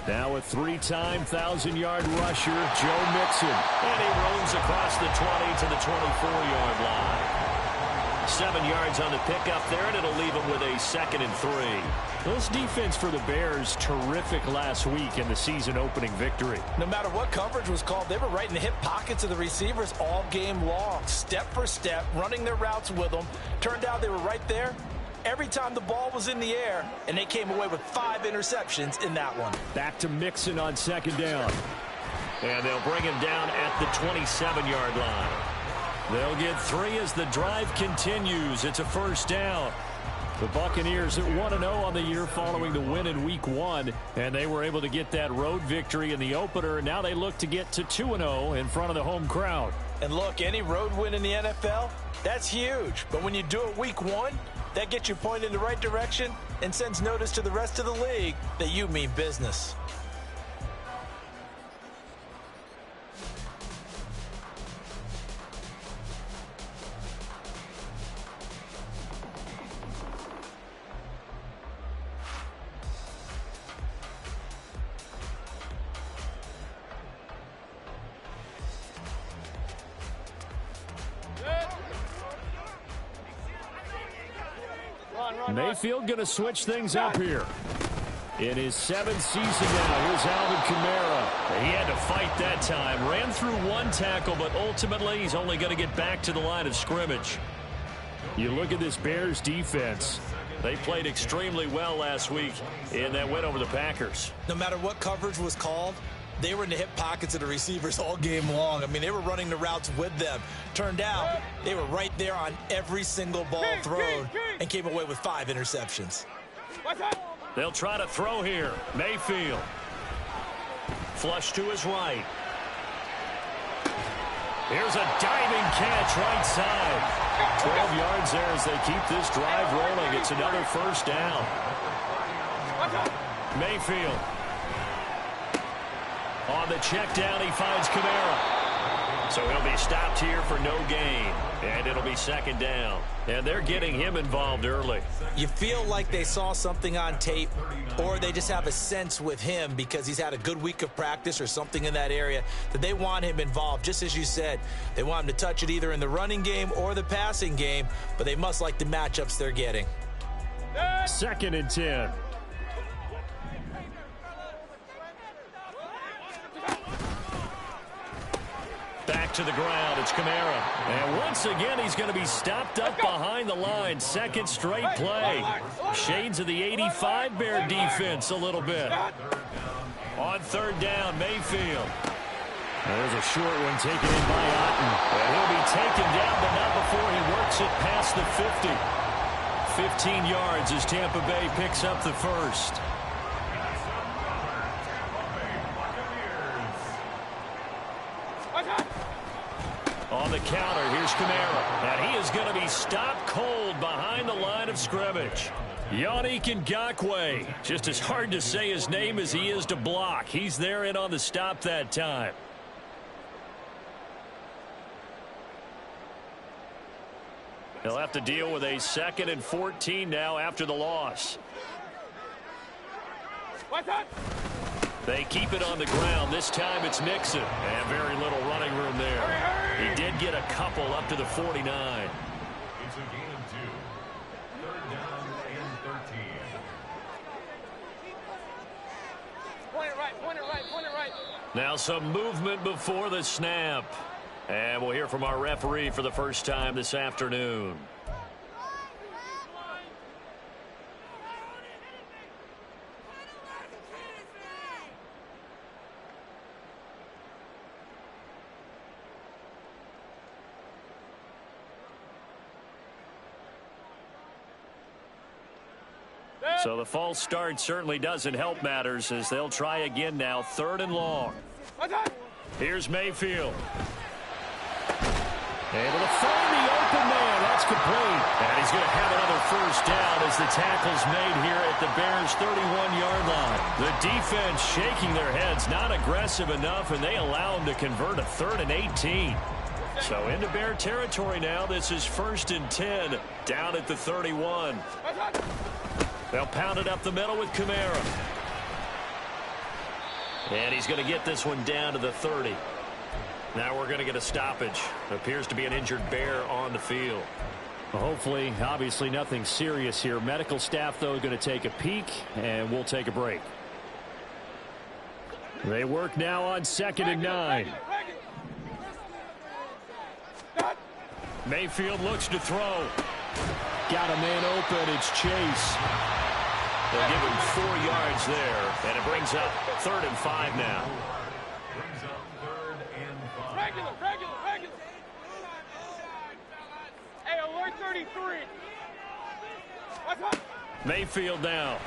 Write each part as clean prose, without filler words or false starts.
Now a three-time 1,000-yard rusher, Joe Mixon. And he roams across the 20 to the 24-yard line. 7 yards on the pickup there, and it'll leave him with a 2nd and 3. This defense for the Bears, terrific last week in the season-opening victory. No matter what coverage was called, they were right in the hip pockets of the receivers all game long, step for step, running their routes with them. Turned out they were right there every time the ball was in the air, and they came away with 5 interceptions in that one. Back to Mixon on 2nd down. And they'll bring him down at the 27-yard line. They'll get 3 as the drive continues. It's a 1st down. The Buccaneers at 1-0 on the year following the win in Week 1, and they were able to get that road victory in the opener. Now they look to get to 2-0 in front of the home crowd. And look, any road win in the NFL, that's huge. But when you do it Week 1, that gets you pointed in the right direction and sends notice to the rest of the league that you mean business. Mayfield going to switch things up here. In his 7th season now, here's Alvin Kamara. He had to fight that time. Ran through 1 tackle, but ultimately he's only going to get back to the line of scrimmage. You look at this Bears defense. They played extremely well last week in that win over the Packers. No matter what coverage was called, they were in the hip pockets of the receivers all game long. I mean, they were running the routes with them. Turned out they were right there on every single ball thrown and came away with 5 interceptions. They'll try to throw here. Mayfield. Flush to his right. Here's a diving catch right side. 12 yards there as they keep this drive rolling. It's another 1st down. Mayfield. On the check down, he finds Kamara. So he'll be stopped here for no gain. And it'll be 2nd down. And they're getting him involved early. You feel like they saw something on tape, or they just have a sense with him because he's had a good week of practice or something in that area that they want him involved. Just as you said, they want him to touch it either in the running game or the passing game, but they must like the matchups they're getting. 2nd and 10. Back to the ground. It's Kamara. And once again, he's going to be stopped up behind the line. 2nd straight play. Shades of the 85 Bear defense a little bit. On 3rd down, Mayfield. There's a short one taken in by Otten. And he'll be taken down, but not before he works it past the 50. 15 yards as Tampa Bay picks up the 1st. On the counter, here's Kamara. And he is going to be stopped cold behind the line of scrimmage. Yannick Ngakoue. Just as hard to say his name as he is to block. He's there in on the stop that time. He'll have to deal with a 2nd and 14 now after the loss. They keep it on the ground. This time it's Mixon. And very little running room there. He did get a couple up to the 49. It's a gain of 2. 3rd down and 13. Point it right. Now some movement before the snap. And we'll hear from our referee for the first time this afternoon. So the false start certainly doesn't help matters as they'll try again now. 3rd and long. Here's Mayfield. Able to find the open man. That's complete. And he's going to have another 1st down as the tackle's made here at the Bears' 31-yard line. The defense shaking their heads, not aggressive enough, and they allow him to convert a 3rd and 18. So into Bear territory now. This is 1st and 10 down at the 31. They'll pound it up the middle with Kamara. And he's going to get this one down to the 30. Now we're going to get a stoppage. Appears to be an injured Bear on the field. Well, hopefully, obviously nothing serious here. Medical staff, though, going to take a peek, and we'll take a break. They work now on 2nd and 9. Mayfield looks to throw. Got a man open. It's Chase. They'll give him 4 yards there, and it brings up 3rd and 5 now. Brings up 3rd and 5. Regular. Hey, alert 33. What's up? Mayfield now.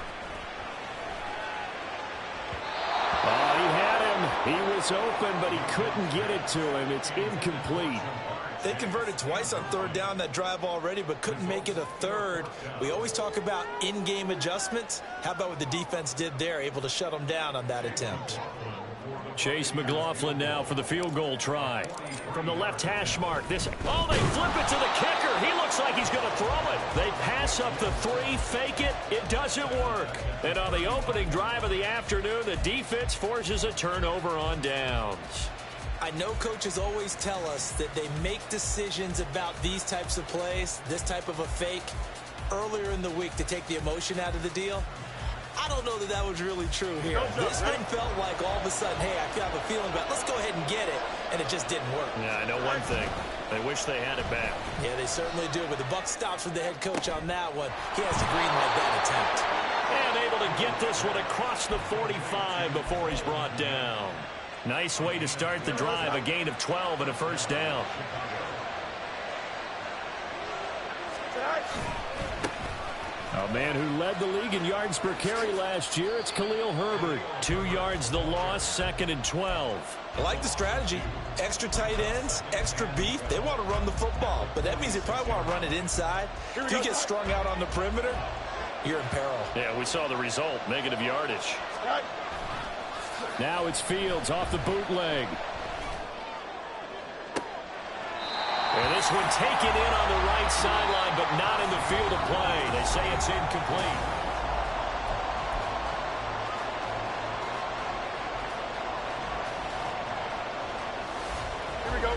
Oh, he had him. He was open, but he couldn't get it to him. It's incomplete. They converted twice on 3rd down that drive already, but couldn't make it a 3rd. We always talk about in-game adjustments. How about what the defense did there, able to shut them down on that attempt? Chase McLaughlin now for the field goal try. From the left hash mark. Oh, they flip it to the kicker. He looks like he's going to throw it. They pass up the 3, fake it. It doesn't work. And on the opening drive of the afternoon, the defense forces a turnover on downs. I know coaches always tell us that they make decisions about these types of plays, this type of a fake, earlier in the week to take the emotion out of the deal. I don't know that that was really true here. This one felt like all of a sudden, hey, I have a feeling about it. Let's go ahead and get it, and it just didn't work. Yeah, I know one thing. They wish they had it back. Yeah, they certainly do, but the buck stops with the head coach on that one. He has to green light that attempt. And able to get this one across the 45 before he's brought down. Nice way to start the drive, a gain of 12 and a 1st down. A man who led the league in yards per carry last year, it's Khalil Herbert. 2 yards the loss, 2nd and 12. I like the strategy. Extra tight ends, extra beef. They want to run the football, but that means they probably want to run it inside. If you get strung out on the perimeter, you're in peril. Yeah, we saw the result, negative yardage. Now it's Fields off the bootleg. And this one taken in on the right sideline, but not in the field of play. They say it's incomplete. Here we go.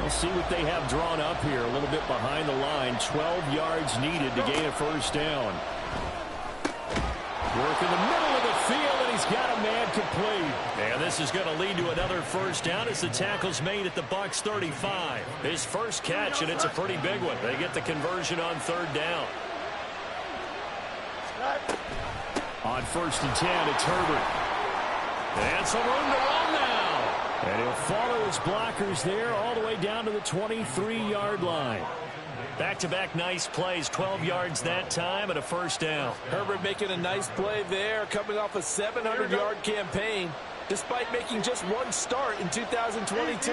We'll see what they have drawn up here. A little bit behind the line. 12 yards needed to gain a 1st down. Work in the middle of the field, and he's got a man complete. And this is going to lead to another 1st down as the tackle's made at the Bucs 35. His first catch, and it's a pretty big one. They get the conversion on 3rd down. On 1st and 10, it's Herbert. And some room to run now. And he'll follow his blockers there all the way down to the 23-yard line. Back-to-back nice plays, 12 yards that time and a 1st down. Herbert making a nice play there, coming off a 700-yard campaign, despite making just 1 start in 2022.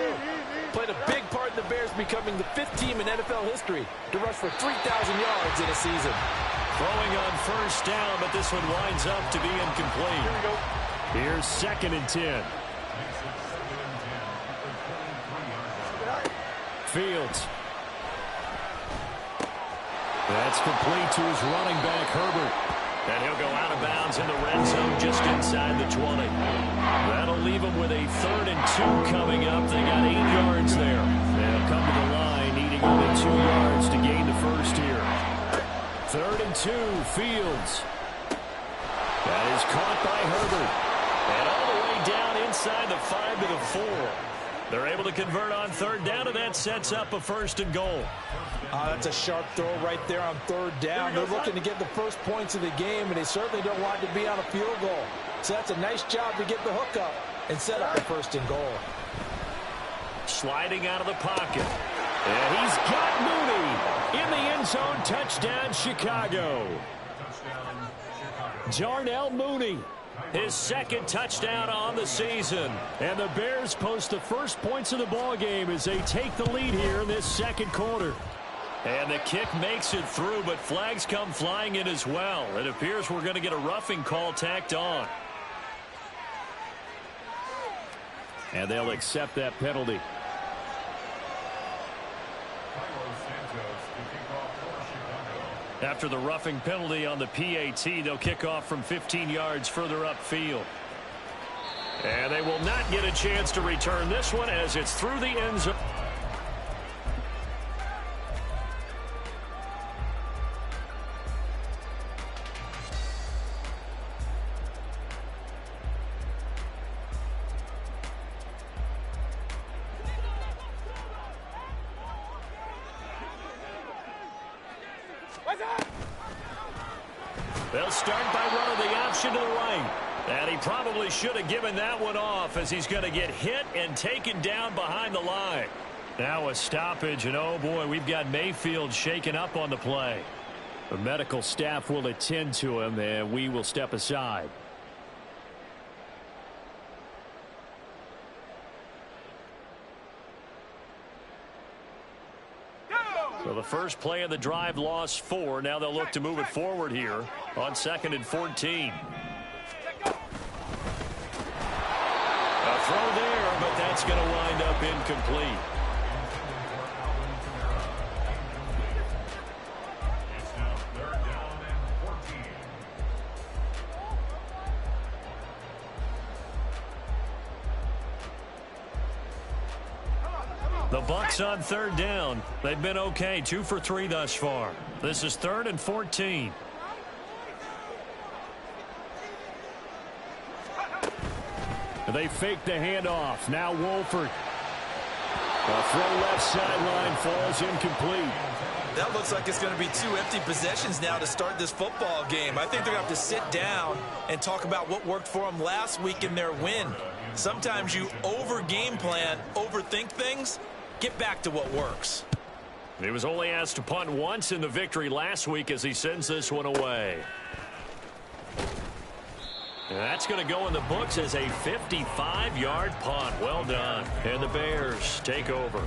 Played a big part in the Bears becoming the 5th team in NFL history to rush for 3,000 yards in a season. Throwing on 1st down, but this one winds up to be incomplete. Here we go. Here's 2nd and 10. Fields. That's complete to his running back, Herbert. And he'll go out of bounds in the red zone just inside the 20. That'll leave him with a 3rd and 2 coming up. They got 8 yards there. They'll come to the line, needing only 2 yards to gain the 1st here. 3rd and 2, Fields. That is caught by Herbert. And all the way down inside the 5 to the 4. They're able to convert on 3rd down, and that sets up a 1st and goal. That's a sharp throw right there on 3rd down. They're looking to get the first points of the game, and they certainly don't want to be on a field goal. So that's a nice job to get the hook up and set up the 1st and goal. Sliding out of the pocket. And he's got Mooney in the end zone. Touchdown, Chicago. Darnell Mooney. His 2nd touchdown on the season. And the Bears post the first points of the ball game as they take the lead here in this 2nd quarter. And the kick makes it through, but flags come flying in as well. It appears we're going to get a roughing call tacked on. And they'll accept that penalty. After the roughing penalty on the PAT, they'll kick off from 15 yards further upfield. And they will not get a chance to return this one as it's through the end zone. They'll start by running the option to the right. And he probably should have given that one off as he's going to get hit and taken down behind the line. Now a stoppage, and oh boy, we've got Mayfield shaken up on the play. The medical staff will attend to him, and we will step aside. So the first play of the drive lost 4. Now they'll look to move it forward here on 2nd and 14. A throw there, but that's going to wind up incomplete. It's now 3rd down and 14. The Bucs on 3rd down. They've been okay, 2 for 3 thus far. This is 3rd and 14. They fake the handoff. Now Wolford. A throw left sideline falls incomplete. That looks like it's going to be 2 empty possessions now to start this football game. I think they're going to have to sit down and talk about what worked for them last week in their win. Sometimes you over-game plan, overthink things. Get back to what works. He was only asked to punt once in the victory last week as he sends this one away. And that's going to go in the books as a 55-yard punt. Well done. And the Bears take over.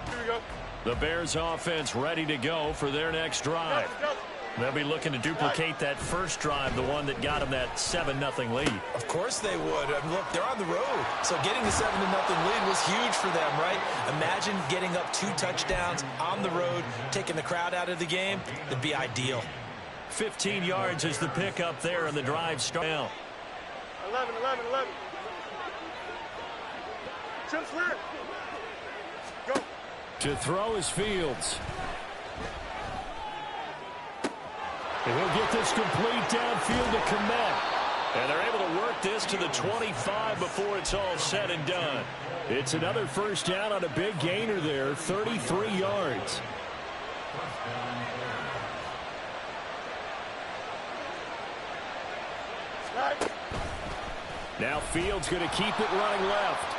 Here we go. The Bears offense ready to go for their next drive. They'll be looking to duplicate that first drive, the one that got them that 7-0 lead. Of course they would. I mean, look, they're on the road. So getting the 7-0 lead was huge for them, right? Imagine getting up 2 touchdowns on the road, taking the crowd out of the game. It'd be ideal. 15 yards is the pickup there, and the drive starts now. 11. Trips clear. Go. To throw is Fields. And he'll get this complete downfield to Komet. And they're able to work this to the 25 before it's all said and done. It's another first down on a big gainer there, 33 yards. Now Fields going to keep it running left.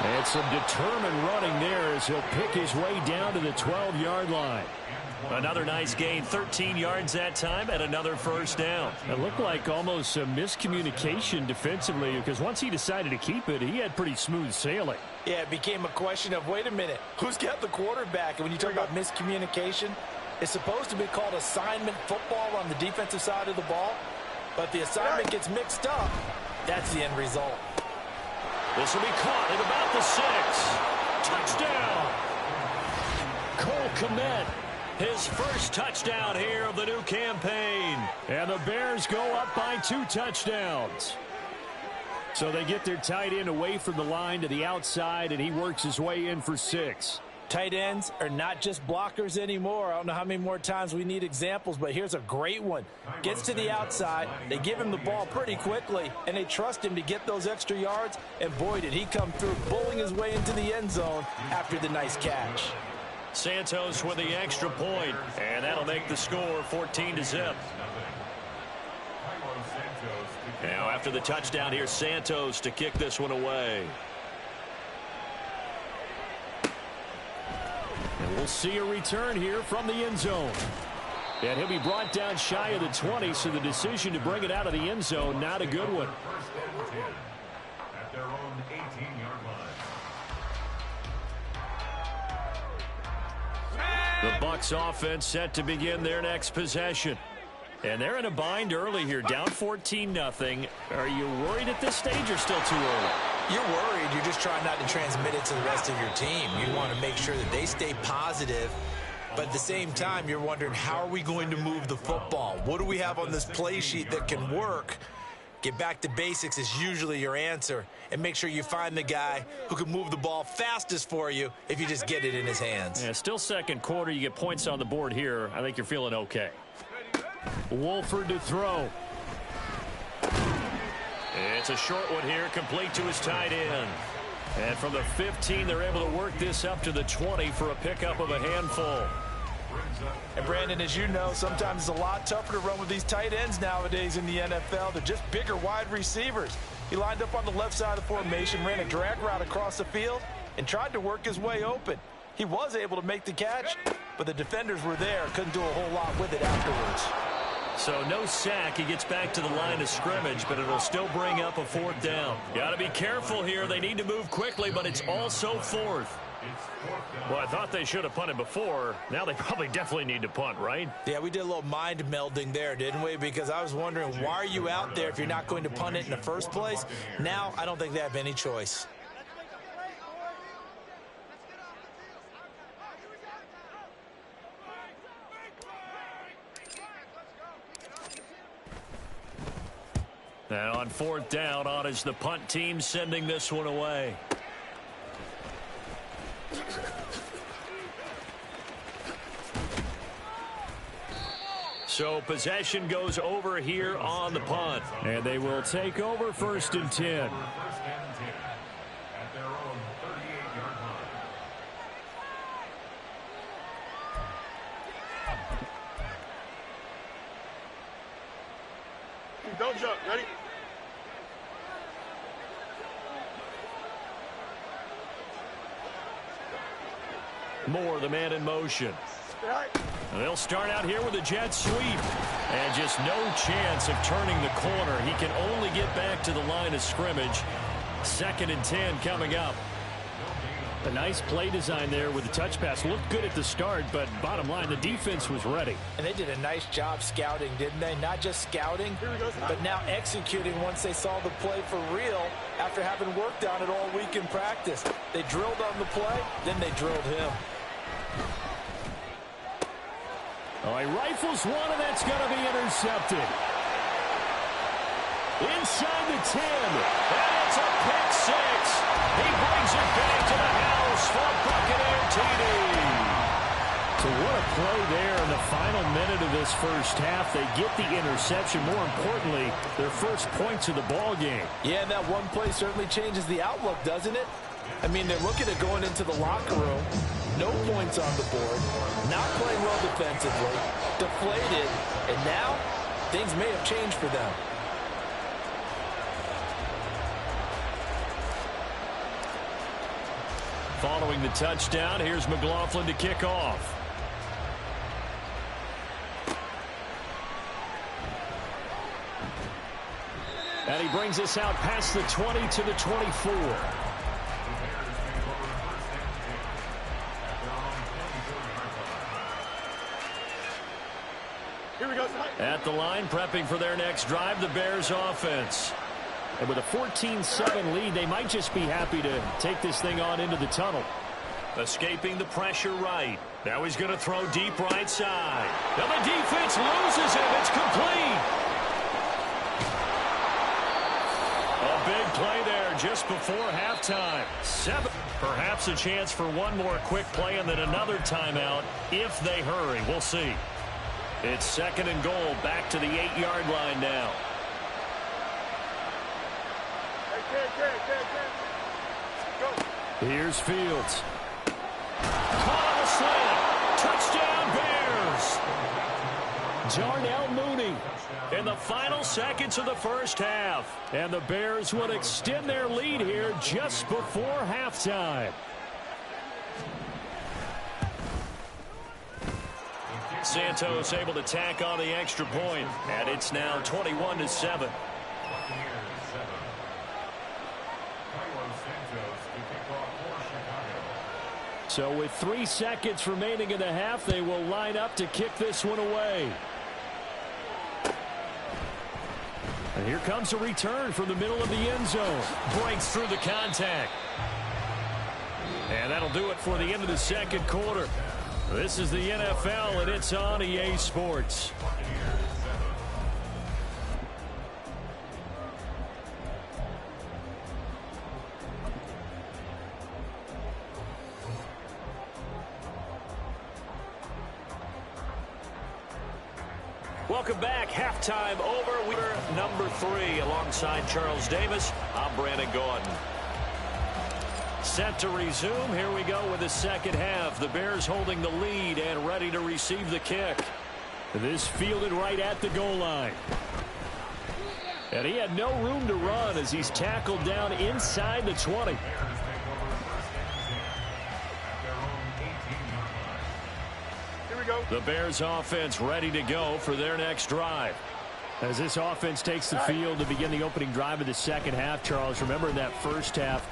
And some determined running there as he'll pick his way down to the 12-yard line. Another nice gain, 13 yards that time, and another first down. It looked like almost a miscommunication defensively because once he decided to keep it, he had pretty smooth sailing. Yeah, it became a question of, wait a minute, who's got the quarterback? And when you talk about miscommunication, it's supposed to be called assignment football on the defensive side of the ball. But the assignment gets mixed up. That's the end result. This will be caught at about the 6. Touchdown! Cole Komet, his first touchdown here of the new campaign. And the Bears go up by 2 touchdowns. So they get their tight end away from the line to the outside, and he works his way in for 6. Tight ends are not just blockers anymore. I don't know how many more times we need examples, but here's a great one. Gets to the outside, they give him the ball pretty quickly, and they trust him to get those extra yards, and boy, did he come through, bowling his way into the end zone after the nice catch. Santos with the extra point, and that'll make the score 14-0. Now after the touchdown, here's Santos to kick this one away. And we'll see a return here from the end zone. And he'll be brought down shy of the 20, so the decision to bring it out of the end zone, not a good one. At their own 18-yard line. The Bucs offense set to begin their next possession. And they're in a bind early here, down 14-0. Are you worried at this stage or still too early? You're worried. You're just trying not to transmit it to the rest of your team. You want to make sure that they stay positive But at the same time, you're wondering, how are we going to move the football? What do we have on this play sheet that can work? Get back to basics is usually your answer, and make sure you find the guy who can move the ball fastest for you if you just get it in his hands. Yeah, still second quarter. You get points on the board here. I think you're feeling okay. Wolford to throw. It's a short one here, complete to his tight end. And from the 15, they're able to work this up to the 20 for a pickup of a handful. And Brandon, as you know, sometimes it's a lot tougher to run with these tight ends nowadays in the NFL. They're just bigger wide receivers. He lined up on the left side of the formation, ran a drag route across the field, and tried to work his way open. He was able to make the catch, but the defenders were there, couldn't do a whole lot with it afterwards. So no sack. He gets back to the line of scrimmage, but it'll still bring up a fourth down. Got to be careful here. They need to move quickly, but it's also fourth. Well, I thought they should have punted before. Now they probably definitely need to punt, right? Yeah, we did a little mind melding there, didn't we? Because I was wondering, why are you out there if you're not going to punt it in the first place? Now, I don't think they have any choice. And on fourth down, on is the punt team sending this one away. So possession goes over here on the punt. And they will take over 1st and 10. First and 10 at their own 38-yard line. Don't jump. Ready? Moore, the man in motion. They'll start out here with a jet sweep. And just no chance of turning the corner. He can only get back to the line of scrimmage. 2nd and 10 coming up. A nice play design there with the touch pass. Looked good at the start, but bottom line, the defense was ready. And they did a nice job scouting, didn't they? Not just scouting, but now executing once they saw the play for real after having worked on it all week in practice. They drilled on the play, then they drilled him. Oh, he rifles one, and that's going to be intercepted. Inside the 10. And it's a pick six. He brings it back to the house for a Buccaneer TD. So what a play there in the final minute of this first half. They get the interception. More importantly, their first points of the ball game. Yeah, and that one play certainly changes the outlook, doesn't it? I mean, they're looking at going into the locker room. No points on the board. Not playing well defensively. Deflated. And now, things may have changed for them. Following the touchdown, here's McLaughlin to kick off. And he brings us out past the 20 to the 24. Here we go. At the line, prepping for their next drive, the Bears offense. And with a 14-7 lead, they might just be happy to take this thing on into the tunnel. Escaping the pressure right. Now he's going to throw deep right side. Now the defense loses him. It's complete. A big play there just before halftime. 7. Perhaps a chance for one more quick play and then another timeout if they hurry. We'll see. It's 2nd and goal, back to the 8-yard line now. Go. Here's Fields. Caught on the slant. Touchdown, Bears. Darnell Mooney in the final seconds of the first half. And the Bears would extend their lead here just before halftime. Santos able to tack on the extra point, and it's now 21-7. So with 3 seconds remaining in the half, they will line up to kick this one away. And here comes a return from the middle of the end zone. Breaks through the contact. And that'll do it for the end of the second quarter. This is the NFL, and it's on EA Sports. Welcome back. Halftime over. We're number 3 alongside Charles Davis. I'm Brandon Gordon. Set to resume. Here we go with the second half. The Bears holding the lead and ready to receive the kick. This fielded right at the goal line. And he had no room to run as he's tackled down inside the 20. The Bears offense ready to go for their next drive. As this offense takes the field to begin the opening drive of the second half, Charles, remember in that first half,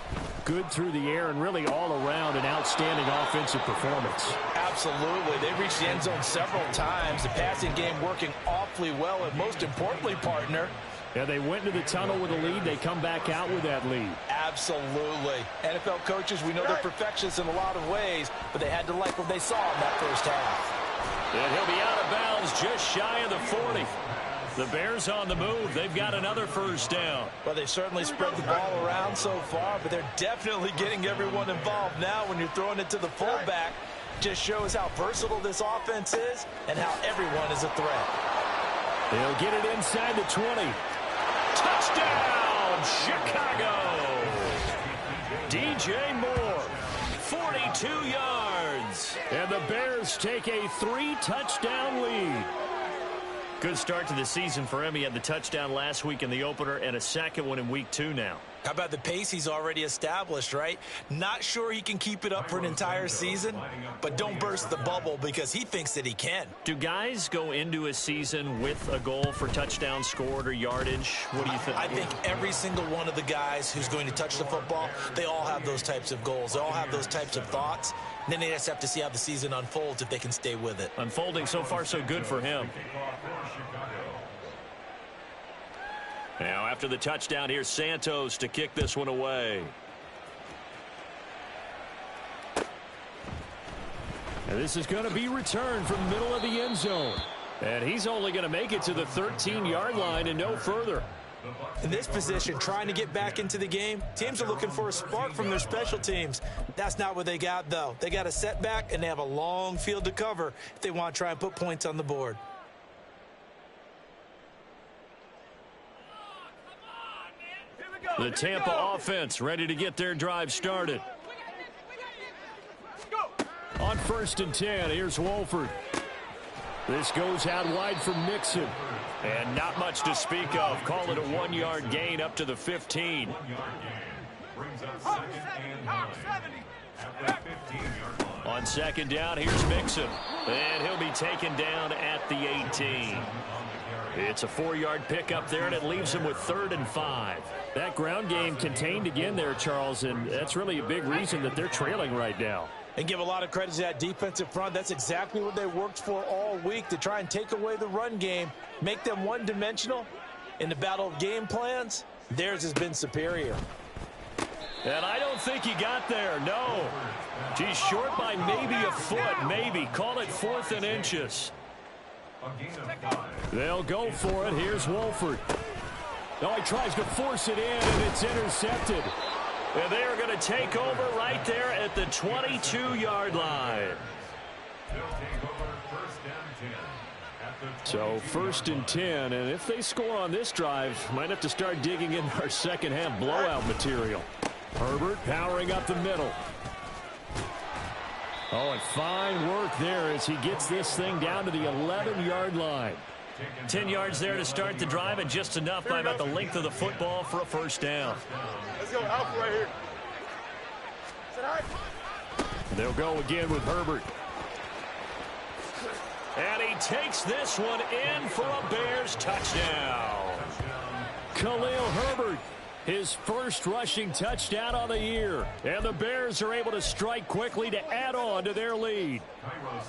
good through the air and really all around an outstanding offensive performance. Absolutely. They reached the end zone several times. The passing game working awfully well, and most importantly, partner, yeah, they went into the tunnel with a lead. They come back out with that lead. Absolutely. NFL coaches, we know they're perfectionists in a lot of ways, but they had to like what they saw in that first half. And he'll be out of bounds just shy of the 40. The Bears on the move. They've got another first down. Well, they've certainly spread the ball around so far, but they're definitely getting everyone involved now when you're throwing it to the fullback. Just shows how versatile this offense is and how everyone is a threat. They'll get it inside the 20. Touchdown, Chicago! DJ Moore, 42 yards. And the Bears take a 3-touchdown lead. Good start to the season for him. He had the touchdown last week in the opener and a second one in week 2 now. How about the pace he's already established, right? Not sure he can keep it up for an entire season, but don't burst the bubble because he thinks that he can. Do guys go into a season with a goal for touchdown scored or yardage? What do you think? I think every single one of the guys who's going to touch the football, they all have those types of goals. They all have those types of thoughts. And then they just have to see how the season unfolds if they can stay with it. Unfolding so far so good for him. Now, after the touchdown, here's Santos to kick this one away. And this is going to be returned from the middle of the end zone. And he's only going to make it to the 13-yard line and no further. In this position, trying to get back into the game, teams are looking for a spark from their special teams. That's not what they got, though. They got a setback, and they have a long field to cover if they want to try and put points on the board. The Tampa offense ready to get their drive started. On 1st and 10, here's Wolford. This goes out wide from Nixon. And not much to speak of. Call it a 1-yard gain up to the 15. On 2nd down, here's Mixon. And he'll be taken down at the 18. It's a 4-yard pickup there, and it leaves him with 3rd and 5. That ground game contained again there, Charles, and that's really a big reason that they're trailing right now. And give a lot of credit to that defensive front. That's exactly what they worked for all week, to try and take away the run game, make them one-dimensional. In the battle of game plans, theirs has been superior. And I don't think he got there, no. He's short by maybe a foot, maybe. Call it 4th and inches. They'll go for it. Here's Wolford. No, he tries to force it in, and it's intercepted. And they are going to take over right there at the 22-yard line. So 1st and 10, and if they score on this drive, might have to start digging in our second half blowout material. Herbert powering up the middle. Oh, and fine work there as he gets this thing down to the 11-yard line. 10 yards there to start the drive, and just enough by about the length of the football for a first down. Let's go Alpha right here. They'll go again with Herbert. And he takes this one in for a Bears touchdown. Khalil Herbert, his first rushing touchdown on the year. And the Bears are able to strike quickly to add on to their lead.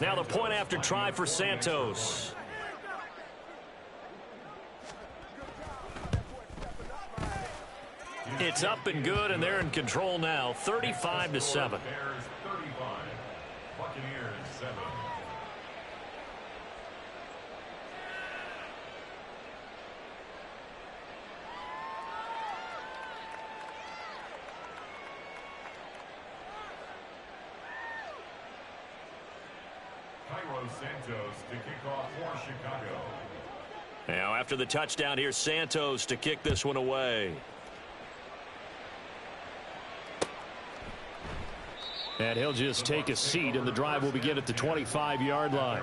Now the point after try for Santos. It's up and good, and they're in control now, 35-7. Buccaneers 7. Santos to kick off for Chicago. Now after the touchdown, here's Santos to kick this one away. And he'll just take a seat, and the drive will begin at the 25-yard line.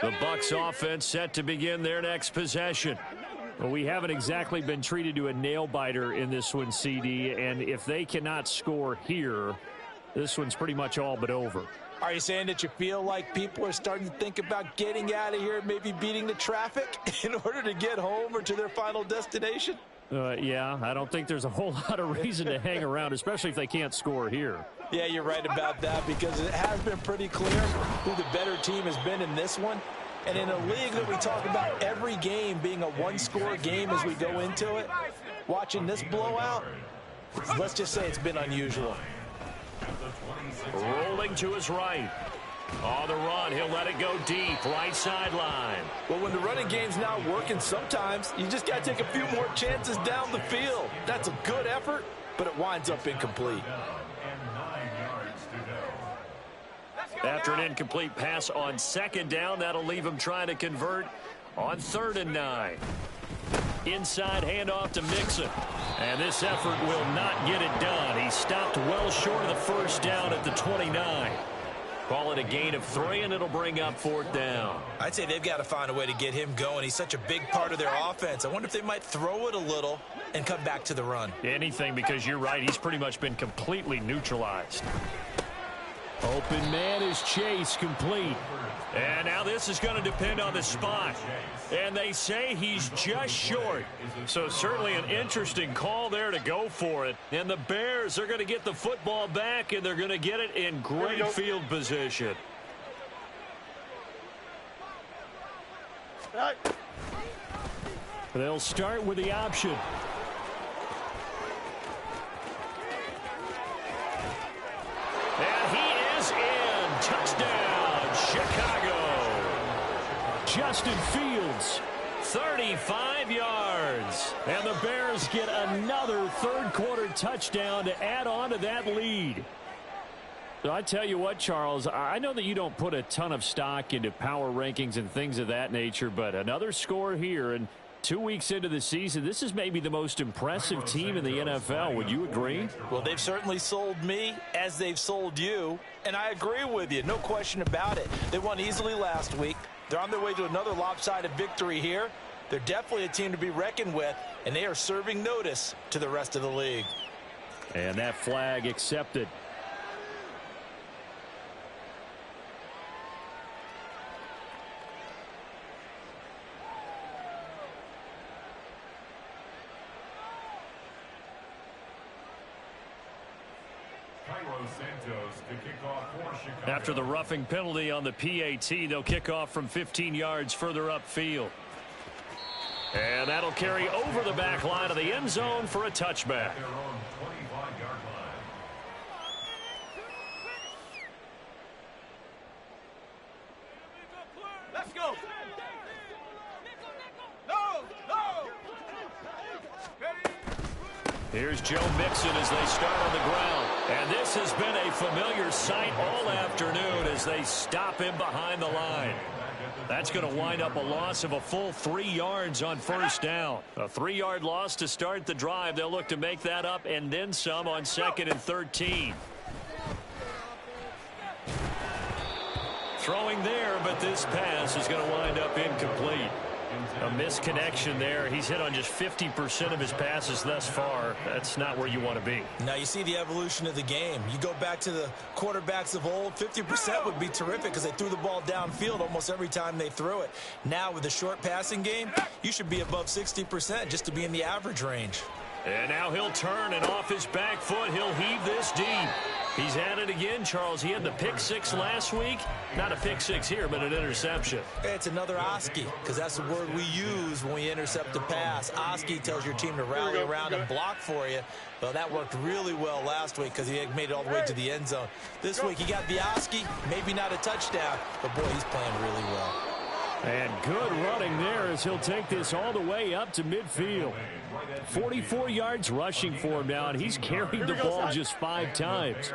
The Bucs offense set to begin their next possession. Well, we haven't exactly been treated to a nail-biter in this one, CD, and if they cannot score here, this one's pretty much all but over. Are you saying that you feel like people are starting to think about getting out of here, maybe beating the traffic in order to get home or to their final destination? Yeah, I don't think there's a whole lot of reason to hang around, especially if they can't score here. Yeah, you're right about that, because it has been pretty clear who the better team has been in this one. And in a league that we talk about every game being a one-score game as we go into it, watching this blowout, let's just say it's been unusual. Rolling to his right. On the run, he'll let it go deep, right sideline. Well, when the running game's not working, sometimes you just got to take a few more chances down the field. That's a good effort, but it winds up incomplete. After an incomplete pass on second down, that'll leave him trying to convert on 3rd and 9. Inside handoff to Mixon. And this effort will not get it done. He stopped well short of the first down at the 29. Call it a gain of 3, and it'll bring up 4th down. I'd say they've got to find a way to get him going. He's such a big part of their offense. I wonder if they might throw it a little and come back to the run. Anything, because you're right. He's pretty much been completely neutralized. Open man is Chase, complete. And now this is going to depend on the spot. And they say he's just short. So certainly an interesting call there to go for it. And the Bears are going to get the football back, and they're going to get it in great field position. They'll start with the option. And he is in. Touchdown, Chicago. Justin Fields. 35 yards. And the Bears get another third-quarter touchdown to add on to that lead. So I tell you what, Charles, I know that you don't put a ton of stock into power rankings and things of that nature, but another score here, and 2 weeks into the season, this is maybe the most impressive team in the NFL. Would you agree? Well, they've certainly sold me as they've sold you, and I agree with you. No question about it. They won easily last week. They're on their way to another lopsided victory here. They're definitely a team to be reckoned with, and they are serving notice to the rest of the league. And that flag accepted. After the roughing penalty on the PAT, they'll kick off from 15 yards further upfield. And that'll carry over the back line of the end zone for a touchback. Let's go. Here's Joe Mixon as they start on the ground. And this has been a familiar sight all afternoon as they stop him behind the line. That's going to wind up a loss of a full 3 yards on first down. A 3-yard loss to start the drive. They'll look to make that up and then some on 2nd and 13. Throwing there, but this pass is going to wind up incomplete. A misconnection there. He's hit on just 50% of his passes thus far. That's not where you want to be. Now you see the evolution of the game. You go back to the quarterbacks of old, 50% would be terrific because they threw the ball downfield almost every time they threw it. Now with the short passing game, you should be above 60% just to be in the average range. And now he'll turn, and off his back foot, he'll heave this deep. He's at it again, Charles. He had the pick six last week. Not a pick six here, but an interception. It's another Oski, because that's the word we use when we intercept a pass. Oski tells your team to rally around and block for you. Well, that worked really well last week because he made it all the way to the end zone. This week he got the Oski, maybe not a touchdown, but boy, he's playing really well. And good running there as he'll take this all the way up to midfield. 44 yards rushing for him now, and he's carried the ball just 5 times.